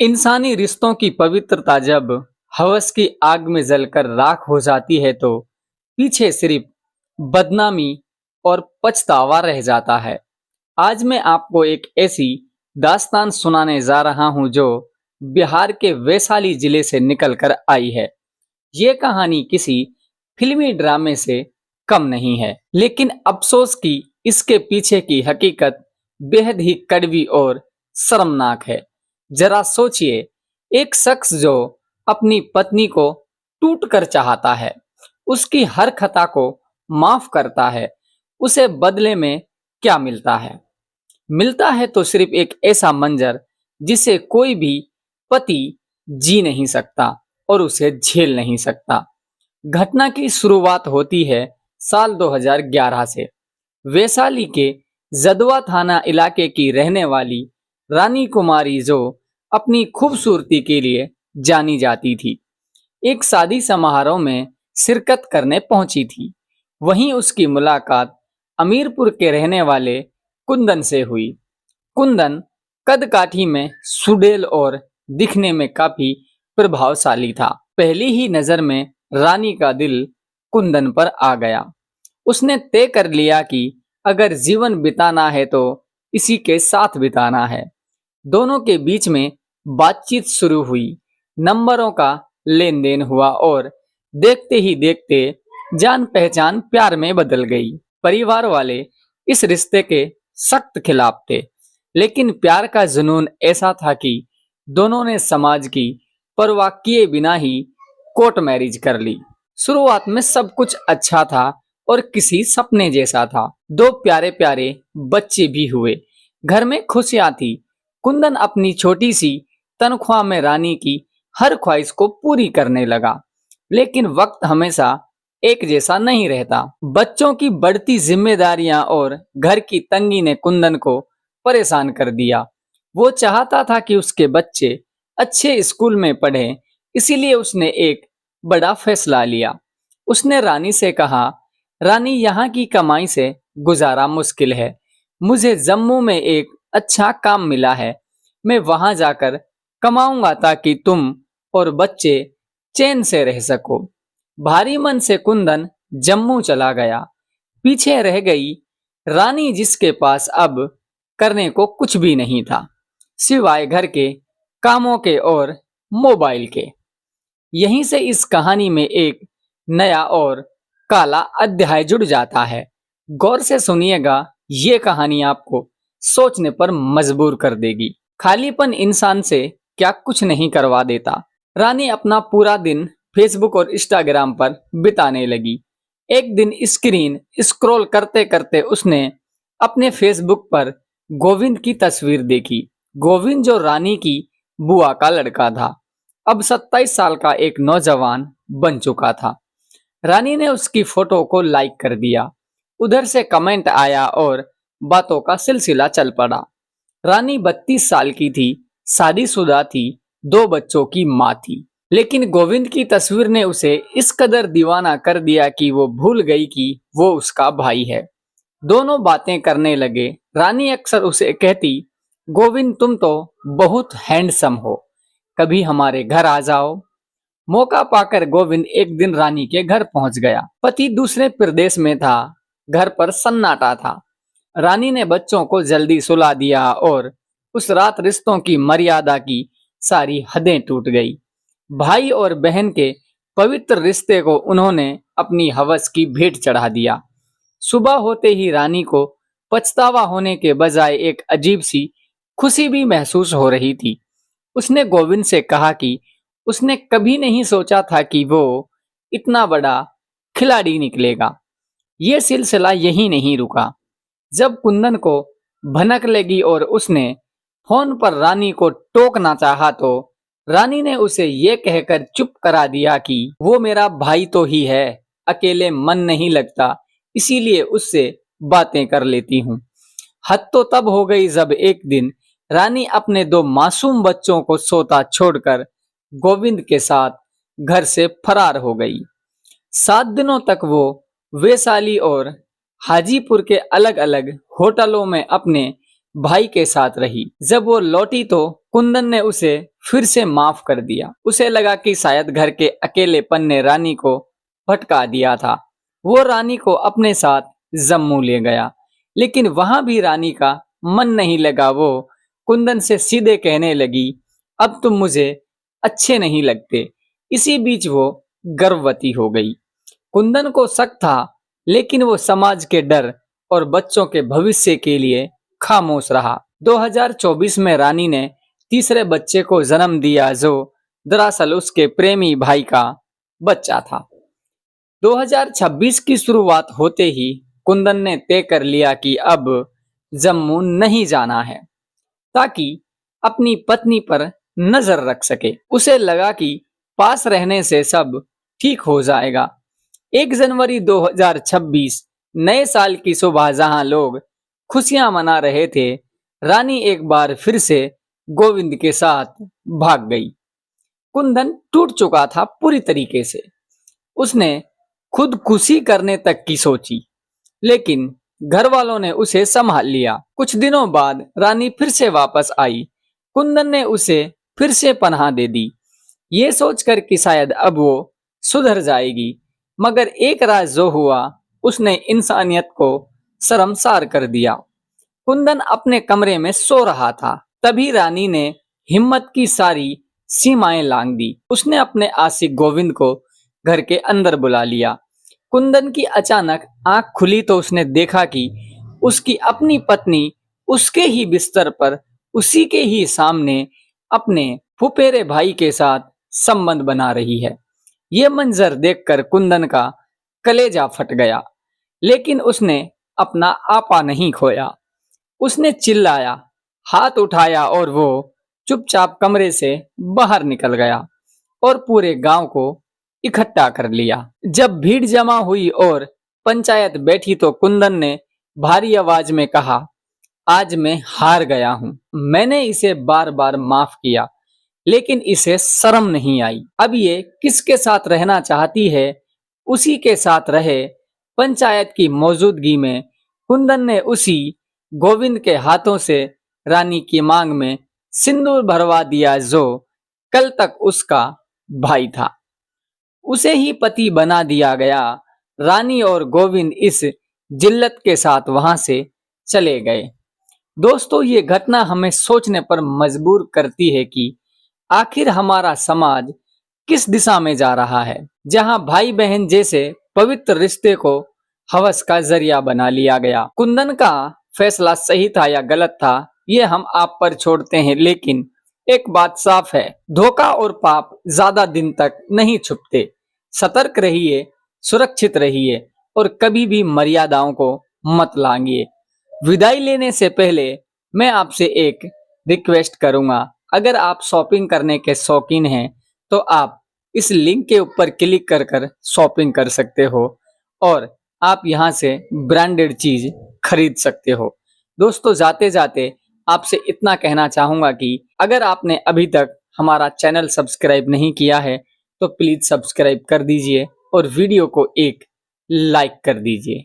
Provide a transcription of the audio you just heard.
इंसानी रिश्तों की पवित्रता जब हवस की आग में जलकर राख हो जाती है तो पीछे सिर्फ बदनामी और पछतावा रह जाता है। आज मैं आपको एक ऐसी दास्तान सुनाने जा रहा हूं जो बिहार के वैशाली जिले से निकलकर आई है। ये कहानी किसी फिल्मी ड्रामे से कम नहीं है, लेकिन अफसोस कि इसके पीछे की हकीकत बेहद ही कड़वी और शर्मनाक है। जरा सोचिए, एक शख्स जो अपनी पत्नी को टूट कर चाहता है, उसकी हर खता को माफ करता है, उसे बदले में क्या मिलता है? मिलता है तो सिर्फ एक ऐसा मंजर जिसे कोई भी पति जी नहीं सकता और उसे झेल नहीं सकता। घटना की शुरुआत होती है साल 2011 से। वैशाली के जदवा थाना इलाके की रहने वाली रानी कुमारी, जो अपनी खूबसूरती के लिए जानी जाती थी, एक शादी समारोह में शिरकत करने पहुंची थी। वहीं उसकी मुलाकात अमीरपुर के रहने वाले कुंदन से हुई। कुंदन कदकाठी में सुडैल और दिखने में काफी प्रभावशाली था। पहली ही नजर में रानी का दिल कुंदन पर आ गया। उसने तय कर लिया कि अगर जीवन बिताना है तो इसी के साथ बिताना है। दोनों के बीच में बातचीत शुरू हुई, नंबरों का लेन देन हुआ और देखते ही देखते जान पहचान प्यार में बदल गई। परिवार वाले इस रिश्ते के सख्त खिलाफ थे, लेकिन प्यार का जुनून ऐसा था कि दोनों ने समाज की परवाह किए बिना ही कोर्ट मैरिज कर ली। शुरुआत में सब कुछ अच्छा था और किसी सपने जैसा था। दो प्यारे प्यारे बच्चे भी हुए। घर में खुशियां थी। कुंदन अपनी छोटी सी तनख्वाह में रानी की हर ख्वाहिश को पूरी करने लगा, लेकिन वक्त हमेशा एक जैसा नहीं रहता। बच्चों की बढ़ती जिम्मेदारियां और घर की तंगी ने कुंदन को परेशान कर दिया। वो चाहता था कि उसके बच्चे अच्छे स्कूल में पढ़ें, इसीलिए उसने एक बड़ा फैसला लिया। उसने रानी से कहा, रानी, यहाँ की कमाई से गुजारा मुश्किल है। मुझे जम्मू में एक अच्छा काम मिला है। मैं वहां जाकर कमाऊंगा ताकि तुम और बच्चे चैन से रह सको। भारी मन से कुंदन जम्मू चला गया। पीछे रह गई रानी, जिसके पास अब करने को कुछ भी नहीं था सिवाय घर के कामों के और मोबाइल के। यहीं से इस कहानी में एक नया और काला अध्याय जुड़ जाता है। गौर से सुनिएगा, ये कहानी आपको सोचने पर मजबूर कर देगी। खालीपन इंसान से क्या कुछ नहीं करवा देता। रानी अपना पूरा दिन फेसबुक और इंस्टाग्राम पर बिताने लगी। एक दिन स्क्रीन स्क्रॉल करते करते उसने अपने फेसबुक पर गोविंद की तस्वीर देखी। गोविंद जो रानी की बुआ का लड़का था, अब 27 साल का एक नौजवान बन चुका था। रानी ने उसकी फोटो को लाइक कर दिया। उधर से कमेंट आया और बातों का सिलसिला चल पड़ा। रानी 32 साल की थी, शादीशुदा थी, 2 बच्चों की माँ थी, लेकिन गोविंद की तस्वीर ने उसे इस कदर दीवाना कर दिया कि वो भूल गई कि वो उसका भाई है। दोनों बातें करने लगे। रानी अक्सर उसे कहती, गोविंद, तुम तो बहुत हैंडसम हो, कभी हमारे घर आ जाओ। मौका पाकर गोविंद एक दिन रानी के घर पहुंच गया। पति दूसरे प्रदेश में था। घर पर सन्नाटा था। रानी ने बच्चों को जल्दी सुला दिया और उस रात रिश्तों की मर्यादा की सारी हदें टूट गई। भाई और बहन के पवित्र रिश्ते को उन्होंने अपनी हवस की भेंट चढ़ा दिया। सुबह होते ही रानी को पछतावा होने के बजाय एक अजीब सी खुशी भी महसूस हो रही थी। उसने गोविंद से कहा कि उसने कभी नहीं सोचा था कि वो इतना बड़ा खिलाड़ी निकलेगा। ये सिलसिला यही नहीं रुका। जब कुंदन को भनक लगी और उसने फोन पर रानी को टोकना चाहा तो रानी ने उसे ये कहकर चुप करा दिया कि वो मेरा भाई तो ही है, अकेले मन नहीं लगता, इसीलिए उससे बातें कर लेती हूँ। हद तो तब हो गई जब एक दिन रानी अपने 2 मासूम बच्चों को सोता छोड़कर गोविंद के साथ घर से फरार हो गई। 7 दिनों तक वो वैशाली और हाजीपुर के अलग अलग होटलों में अपने भाई के साथ रही। जब वो लौटी तो कुंदन ने उसे फिर से माफ कर दिया। उसे लगा कि शायद घर के अकेलेपन ने रानी को भटका दिया था। वो रानी को अपने साथ जम्मू ले गया, लेकिन वहां भी रानी का मन नहीं लगा। वो कुंदन से सीधे कहने लगी, अब तुम मुझे अच्छे नहीं लगते। इसी बीच वो गर्भवती हो गई। कुंदन को शक था, लेकिन वो समाज के डर और बच्चों के भविष्य के लिए खामोश रहा। 2024 में रानी ने तीसरे बच्चे को जन्म दिया, जो दरअसल उसके प्रेमी भाई का बच्चा था। 2026 की शुरुआत होते ही कुंदन ने तय कर लिया कि अब जम्मू नहीं जाना है, ताकि अपनी पत्नी पर नजर रख सके। उसे लगा कि पास रहने से सब ठीक हो जाएगा। 1 जनवरी 2026 नए साल की सुबह जहां लोग खुशियां मना रहे थे, रानी एक बार फिर से गोविंद के साथ भाग गई। कुंदन टूट चुका था पूरी तरीके से। उसने खुदकुशी करने तक की सोची, लेकिन घर वालों ने उसे संभाल लिया। कुछ दिनों बाद रानी फिर से वापस आई। कुंदन ने उसे फिर से पनाह दे दी, ये सोचकर कि शायद अब वो सुधर जाएगी। मगर एक रात जो हुआ, उसने इंसानियत को शर्मसार कर दिया। कुंदन अपने कमरे में सो रहा था, तभी रानी ने हिम्मत की सारी सीमाएं लांघ दी। उसने अपने आशिक गोविंद को घर के अंदर बुला लिया। कुंदन की अचानक आंख खुली तो उसने देखा कि उसकी अपनी पत्नी उसके ही बिस्तर पर, उसी के ही सामने अपने फुफेरे भाई के साथ संबंध बना रही है। यह मंजर देखकर कुंदन का कलेजा फट गया, लेकिन उसने अपना आपा नहीं खोया। उसने चिल्लाया, हाथ उठाया और वो चुपचाप कमरे से बाहर निकल गया और पूरे गांव को इकट्ठा कर लिया। जब भीड़ जमा हुई और पंचायत बैठी तो कुंदन ने भारी आवाज में कहा, आज मैं हार गया हूं। मैंने इसे बार बार माफ किया, लेकिन इसे शर्म नहीं आई। अब ये किसके साथ रहना चाहती है, उसी के साथ रहे। पंचायत की मौजूदगी में कुंदन ने उसी गोविंद के हाथों से रानी की मांग में सिंदूर भरवा दिया, जो कल तक उसका भाई था। उसे ही पति बना दिया गया। रानी और गोविंद इस जिल्लत के साथ वहां से चले गए। दोस्तों, ये घटना हमें सोचने पर मजबूर करती है कि आखिर हमारा समाज किस दिशा में जा रहा है, जहां भाई बहन जैसे पवित्र रिश्ते को हवस का जरिया बना लिया गया। कुंदन का फैसला सही था या गलत था, ये हम आप पर छोड़ते हैं, लेकिन एक बात साफ है, धोखा और पाप ज्यादा दिन तक नहीं छुपते। सतर्क रहिए, सुरक्षित रहिए और कभी भी मर्यादाओं को मत लांघिए। विदाई लेने से पहले मैं आपसे एक रिक्वेस्ट करूंगा, अगर आप शॉपिंग करने के शौकीन हैं तो आप इस लिंक के ऊपर क्लिक कर कर शॉपिंग कर सकते हो और आप यहां से ब्रांडेड चीज खरीद सकते हो। दोस्तों, जाते जाते आपसे इतना कहना चाहूंगा कि अगर आपने अभी तक हमारा चैनल सब्सक्राइब नहीं किया है तो प्लीज सब्सक्राइब कर दीजिए और वीडियो को एक लाइक कर दीजिए।